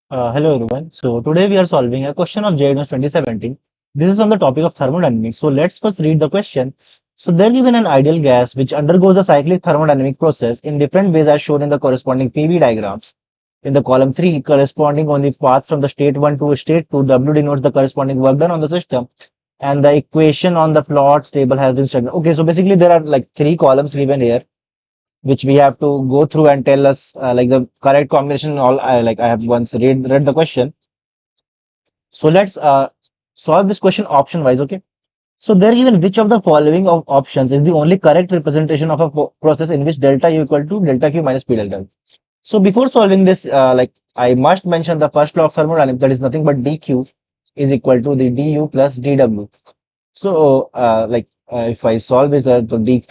Hello everyone. So today we are solving a question of JEE ADV 2017. This is on the topic of thermodynamics. So let's first read the question. So they're given an ideal gas which undergoes a cyclic thermodynamic process in different ways as shown in the corresponding PV diagrams. In the column 3, corresponding on the path from the state 1 to state 2, W denotes the corresponding work done on the system. And the equation on the plots table has been studied. Okay, so basically there are like three columns given here which we have to go through and tell us like the correct combination. All like I have once read the question. So let's solve this question option wise. Okay. So they're given which of the following of options is the only correct representation of a process in which delta U equal to delta Q minus P delta. So before solving this, like I must mention the first law of thermodynamics, that is nothing but dq is equal to the du plus dw. So if I solve this, the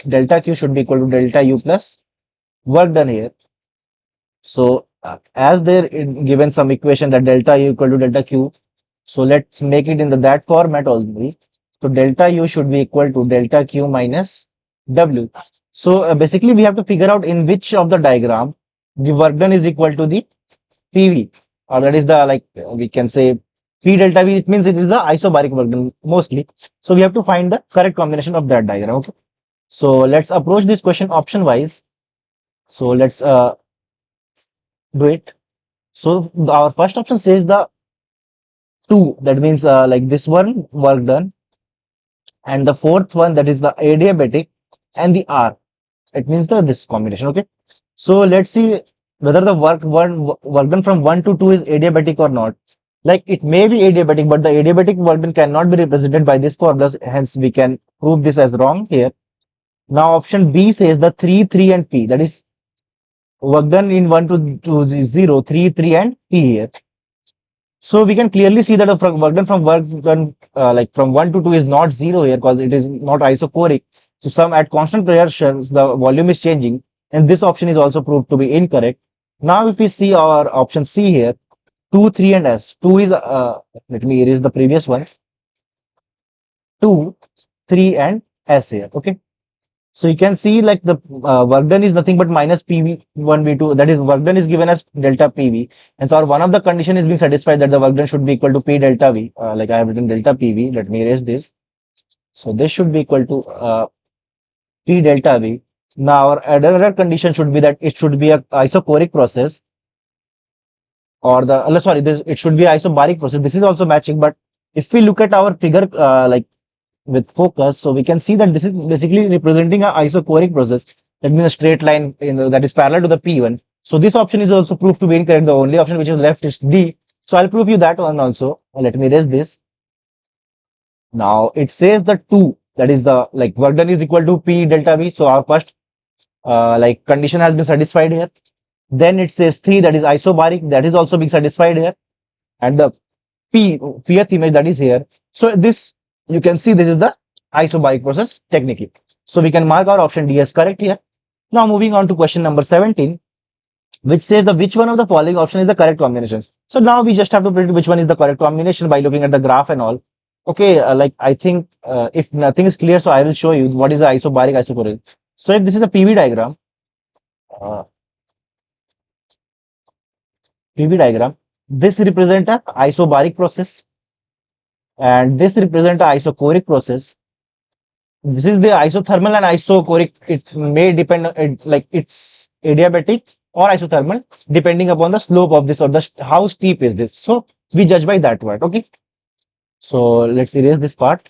delta Q should be equal to delta U plus work done here. So as they're given some equation that delta U equal to delta Q, so let's make it in that format only. So delta U should be equal to delta Q minus W. So basically we have to figure out in which of the diagram the work done is equal to the PV, or that is the we can say P delta V. It means it is the isobaric work done mostly. So we have to find the correct combination of that diagram. Okay. So let's approach this question option wise. So let's do it. So our first option says the two, that means like this one work done, and the fourth one, that is the adiabatic, and the R, it means the this combination. Okay. So let's see whether the work done from 1 to 2 is adiabatic or not. Like it may be adiabatic, but the adiabatic work done cannot be represented by this formula, hence we can prove this as wrong here. Now option B says the 3, 3 and P, that is work done in 1 to 2 is 0, 3, 3 and P here. So we can clearly see that the work done from like from 1 to 2 is not 0 here because it is not isochoric. So some at constant pressure the volume is changing, and this option is also proved to be incorrect. Now if we see our option C here, 2, 3 and S. 2 is let me erase the previous ones. 2, 3 and S here. Okay. So you can see like the work done is nothing but minus PV1 V2. That is work done is given as delta PV. And so one of the condition is being satisfied that the work done should be equal to P delta V. Like I have written delta PV. Let me erase this. So this should be equal to P delta V. Now our another condition should be that it should be a isochoric process, or the sorry, it should be isobaric process. This is also matching, but if we look at our figure like with focus, so we can see that this is basically representing an isochoric process. That means a straight line that is parallel to the P1. So this option is also proved to be incorrect. The only option which is left is D. So I'll prove you that one also. Let me erase this. Now it says the 2, that is the like work done is equal to P delta V. So our first like condition has been satisfied here. Then it says 3, that is isobaric, that is also being satisfied here. And the pth image that is here. So this, you can see this is the isobaric process technically. So we can mark our option D as correct here. Now moving on to question number 17, which says the which one of the following option is the correct combination. So now we just have to predict which one is the correct combination by looking at the graph and all. Okay, like I think if nothing is clear, so I will show you what is the isobaric isochoric. So if this is a PV diagram, uh, this represent a isobaric process, and this represent a isochoric process. This is the isothermal and isochoric. It may depend like it's adiabatic or isothermal depending upon the slope of this or the how steep is this. So we judge by that word. Okay. So let's erase this part.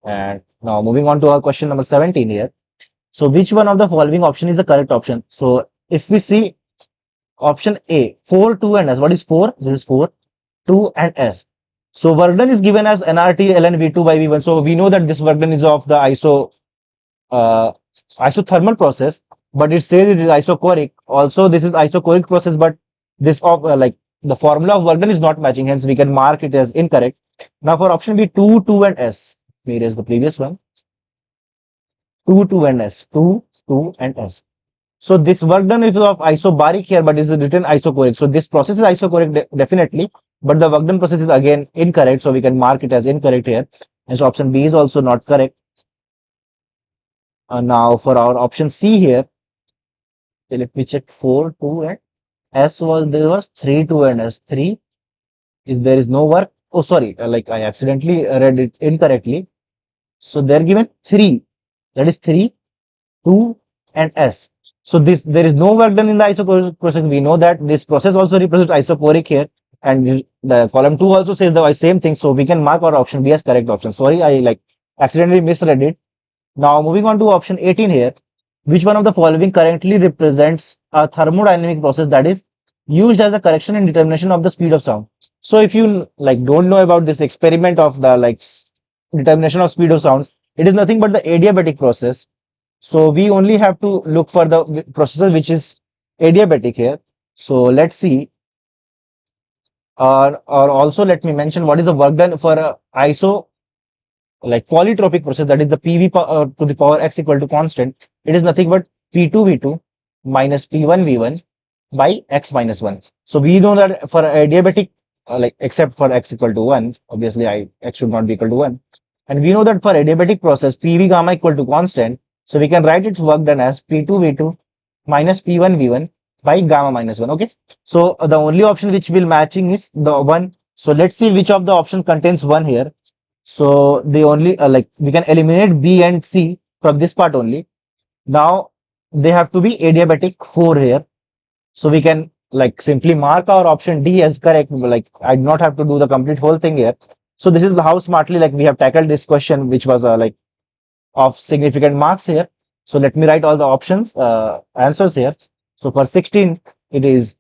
And now moving on to our question number 17 here. So which one of the following option is the correct option? So if we see option A, 4, 2 and S. What is 4? This is 4, 2 and S. So work done is given as nRT ln V2 by V1. So we know that this work done is of the isothermal process, but it says it is isochoric. Also, this is isochoric process, but this of like the formula of work done is not matching. Hence, we can mark it as incorrect. Now for option B, 2, 2 and S. Let me erase the previous one. 2, 2 and S. 2, 2 and S. So this work done is of isobaric here, but is written isochoric. So this process is isochoric definitely, but the work done process is again incorrect. So we can mark it as incorrect here. And so option B is also not correct. Now for our option C here, So let me check 4, 2 and S was, there was 3, 2 and S3. If there is no work, oh sorry, like I accidentally read it incorrectly. So they're given 3, that is 3, 2 and S. So this, there is no work done in the isochoric process. We know that this process also represents isochoric here, and the column 2 also says the same thing. So we can mark our option B as correct option. Sorry, I like accidentally misread it. Now moving on to option 18 here. Which one of the following currently represents a thermodynamic process that is used as a correction in determination of the speed of sound? So if you like don't know about this experiment of the like determination of speed of sound, it is nothing but the adiabatic process. So we only have to look for the process which is adiabatic here. So let's see. Or also let me mention what is the work done for a iso like polytropic process, that is the PV to the power x equal to constant. It is nothing but P2 V2 minus P1 V1 by x minus 1. So we know that for adiabatic, like except for x equal to 1, obviously x should not be equal to 1. And we know that for adiabatic process, PV gamma equal to constant. So we can write its work done as P2 V2 minus P1 V1 by gamma minus 1. Okay. So the only option which will matching is the 1. So let's see which of the options contains 1 here. So they only like we can eliminate B and C from this part only. Now they have to be adiabatic 4 here. So we can like simply mark our option D as correct. Like I do not have to do the complete whole thing here. So this is how smartly like we have tackled this question, which was like of significant marks here. So let me write all the options answers here. So for 16th it is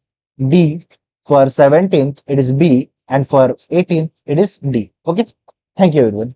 D, for 17th it is B, and for 18th it is D. Okay. Thank you everyone.